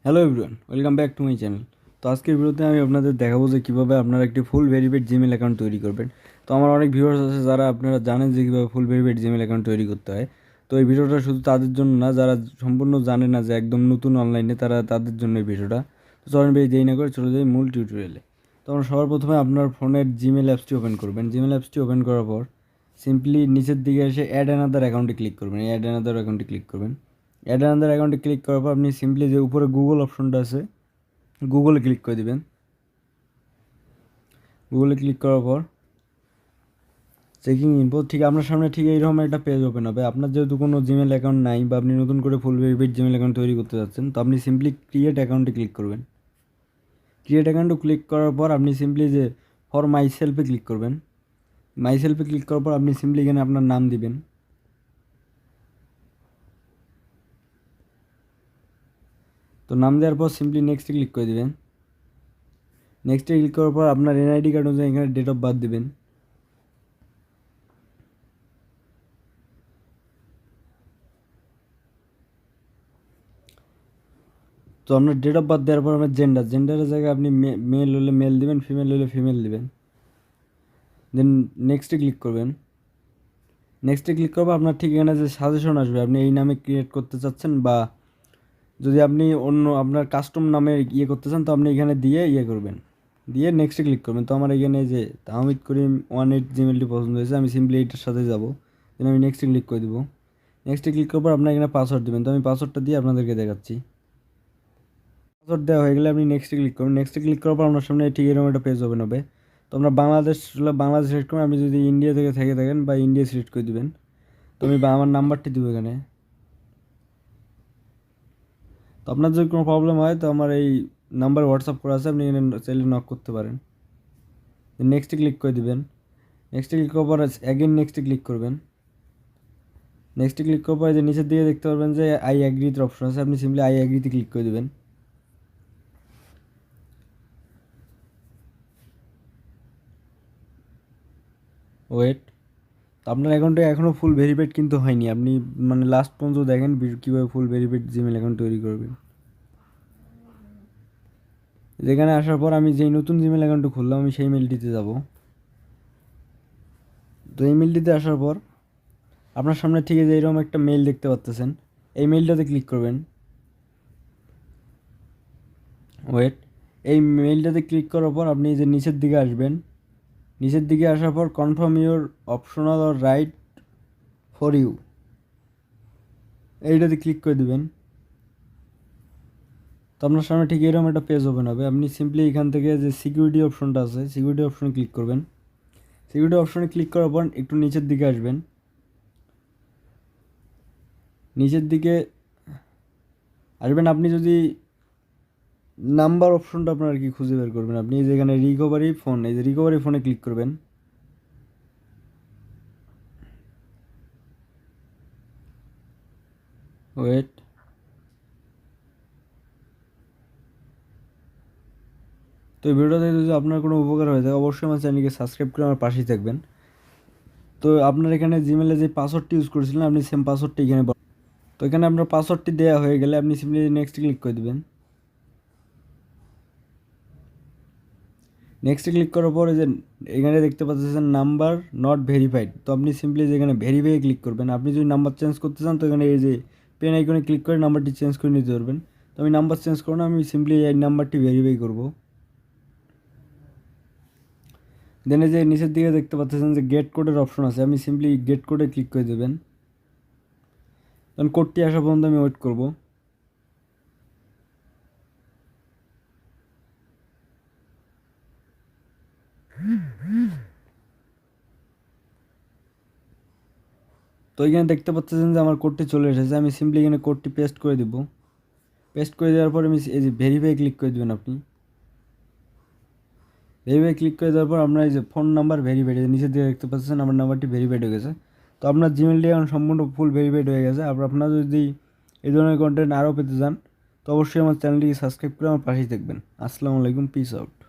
Hello everyone, welcome back to my channel. তো আজকের ভিডিওতে আমি আপনাদের দেখাবো যে কীভাবে আপনারা একটি ফুল ভেরিফাইড জিমেল অ্যাকাউন্ট তৈরি করবেন। তো আমার অনেক ভিউয়ার্স আছে যারা আপনারা জানেন যে কীভাবে ফুল ভেরিফাইড জিমেল অ্যাকাউন্ট তৈরি করতে হয়। তো এই ভিডিওটা শুধু তাদের জন্য না, যারা সম্পূর্ণ জানে না, যে একদম নতুন অনলাইনে, তাদের জন্য এই ভিডিওটা। তো চলেন বেশি দেরি না করে চলে যাই মূল টিউটোরিয়ালে। তো আমরা সবার প্রথমে আপনার ফোনের জিমেল অ্যাপসটি ওপেন করবেন। জিমেল অ্যাপসটি ওপেন করার পর সিম্পলি নিচের দিকে এসে অ্যাড অ্যানাদার অ্যাকাউন্টে ক্লিক করবেন। অ্যাড অ্যানাদার অ্যাকাউন্টে ক্লিক করবেন। অ্যাড অ্যানাদার অ্যাকাউন্টে ক্লিক করার পর আপনি সিম্পলি যে উপরে গুগল অপশনটা আছে, গুগলে ক্লিক করে দিবেন। গুগলে ক্লিক করার পর চেকিং ইনফো, ঠিক আপনার সামনে ঠিক এইরকম একটা পেজ ওপেন হবে। আপনার যেহেতু কোনো জিমেল অ্যাকাউন্ট নাই বা আপনি নতুন করে ফুল ভেরিফাইড জিমেল অ্যাকাউন্ট তৈরি করতে যাচ্ছেন, তো আপনি সিম্পলি ক্রিয়েট অ্যাকাউন্টে ক্লিক করবেন। ক্রিয়েট অ্যাকাউন্টে ক্লিক করার পর আপনি সিম্পলি যে ফর মাই সেলফে ক্লিক করবেন। মাই সেলফে ক্লিক করার পর আপনি সিম্পলি এখানে আপনার নাম দিবেন। তো নাম দেওয়ার পর সিম্পলি নেক্সটে ক্লিক করে দিবেন। নেক্সটে ক্লিক করার পর আপনার এনআইডি কার্ড অনুযায়ী এখানে ডেট অফ বার্থ দিবেন। তো আপনার ডেট অফ বার্থ দেওয়ার পর আপনার জেন্ডারের জায়গায় আপনি মেল হলে মেল দিবেন, ফিমেল হলে ফিমেল দিবেন। দেন নেক্সটে ক্লিক করবেন। নেক্সটে ক্লিক করবো আপনার ঠিক এখানে যে সাজেশন আসবে, আপনি এই নামে ক্রিয়েট করতে চাচ্ছেন, বা যদি আপনি অন্য আপনার কাস্টম নামে করতে চান, তো আপনি এখানে দিয়ে করবেন, দিয়ে নেক্সটে ক্লিক করবেন। তো আমার এখানে যে তাহমিদ করিম 18 জিমেলটি পছন্দ হয়েছে, আমি সিম্পলি এইটার সাথে যাবো। দেন আমি নেক্সটে ক্লিক করে দেবো। নেক্সটে ক্লিক করার পর আপনার এখানে পাসওয়ার্ড দেবেন। তো আমি পাসওয়ার্ডটা দিয়ে আপনাদেরকে দেখাচ্ছি। পাসওয়ার্ড দেওয়া হয়ে গেলে আপনি নেক্সটে ক্লিক করবেন। নেক্সটে ক্লিক করার পর আপনার সামনে ঠিক এরকম একটা পেজ ওপেন হবে। তো আমরা বাংলাদেশ সিলেক্ট করবেন। আপনি যদি ইন্ডিয়া থেকে থাকেন বা ইন্ডিয়া সিলেক্ট করে দিবেন। তো আমি আমার নাম্বারটি দেবো এখানে। তো আপনার যদি কোনো প্রবলেম হয় তো আমার এই নাম্বার হোয়াটসঅ্যাপ করা আছে, আপনি এখানে চাইলে নক করতে পারেন। নেক্সটে ক্লিক করে দিবেন। নেক্সটে ক্লিক করার পর অ্যাগেন নেক্সটে ক্লিক করবেন। নেক্সটে ক্লিক করার পর যে নিচের দিকে দেখতে পারবেন যে আই অ্যাগ্রিতে অপশন আছে, আপনি সিম্পলি আই অ্যাগ্রিতে ক্লিক করে দেবেন। ওয়েট, তো আপনার অ্যাকাউন্টে এখনও ফুল ভেরিফাইড কিন্তু হয়নি। আপনি মানে লাস্ট পর্যন্ত দেখেন কীভাবে ফুল ভেরিফাইড জিমেল অ্যাকাউন্ট তৈরি করবেন। যেখানে আসার পর আমি যেই নতুন জিমেল অ্যাকাউন্টটা খুললাম, আমি সেই মেলটিতে যাব। তো এই মেলটিতে আসার পর আপনার সামনে ঠিক যে এরকম একটা মেল দেখতে পাচ্ছেন, এই মেলটাতে ক্লিক করবেন। ওয়েট, এই মেলটাতে ক্লিক করার পর আপনি যে নিচের দিকে আসবেন। নিচের দিকে আসার পর confirm your optional or right for you, এইটাতে ক্লিক করে দিবেন। তো আপনার সামনে ঠিক এরকম একটা পেজ ওপেন হবে। আপনি সিম্পলি এখান থেকে যে সিকিউরিটি অপশনটা আছে, সিকিউরিটি অপশনে ক্লিক করবেন। সিকিউরিটি অপশনে ক্লিক করার পর একটু নিচের দিকে আসবেন। নিচের দিকে আসবেন, আপনি যদি নাম্বার অপশনটা আপনার আর কি খুঁজে বের করবেন। আপনি যেখানে রিকভারি ফোন, এই যে রিকভারি ফোনে ক্লিক করবেন। ওয়েট, তো এই ভিডিওতে যদি আপনার কোনো উপকার হয়ে থাকে অবশ্যই আমার চ্যানেলকে সাবস্ক্রাইব করে আমার পাশেই থাকবেন। তো আপনার এখানে জিমেলে যে পাসওয়ার্ডটি ইউজ করেছিলেন, আপনি সেম পাসওয়ার্ডটি এখানে, তো এখানে আপনার পাসওয়ার্ডটি দেওয়া হয়ে গেলে আপনি সিম্পলি নেক্সট ক্লিক করে দেবেন। নেক্সট ক্লিক করার পরে যে এখানে দেখতে পাচ্ছেন নাম্বার নট ভেরিফাইড, তো আপনি সিম্পলি যেখানে ভেরিফাই ক্লিক করবেন। আপনি যদি নাম্বার চেঞ্জ করতে চান তো এখানে এই যে পেন আইকনে ক্লিক করে নাম্বারটি চেঞ্জ করে নিতে পারবেন। তো আমি নাম্বার চেঞ্জ করব না, আমি সিম্পলি এই নাম্বারটি ভেরিফাই করব। দেন এই যে নিচের দিকে দেখতে পাচ্ছেন যে গেট কোডের অপশন আছে, আমি সিম্পলি গেট কোডে ক্লিক করে দেবেন। তখন কোডটি আসা পর্যন্ত আমি ওয়েট করব। তো এখানে দেখতে পাচ্ছেন যে আমার কোডটি চলে এসেছে, আমি সিম্পলি এখানে কোডটি পেস্ট করে দেব। পেস্ট করে দেওয়ার পর আমি এই যে ভেরিফাই ক্লিক করে দেবেন। আপনি ভেরিফাই ক্লিক করে দেওয়ার পর আপনার এই যে ফোন নাম্বার ভেরিফাইড, নিচের দিকে দেখতে পাচ্ছেন আমার নাম্বারটি ভেরিফাইড হয়ে গেছে। তো আপনার জিমেলটি এখন সম্পূর্ণ ফুল ভেরিফাইড হয়ে গেছে। আপনারা যদি এই ধরনের কন্টেন্ট আরও পেতে চান তো অবশ্যই আমার চ্যানেলটিকে সাবস্ক্রাইব করে আমার পাশেই থাকবেন। আসসালামু আলাইকুম, পিস আউট।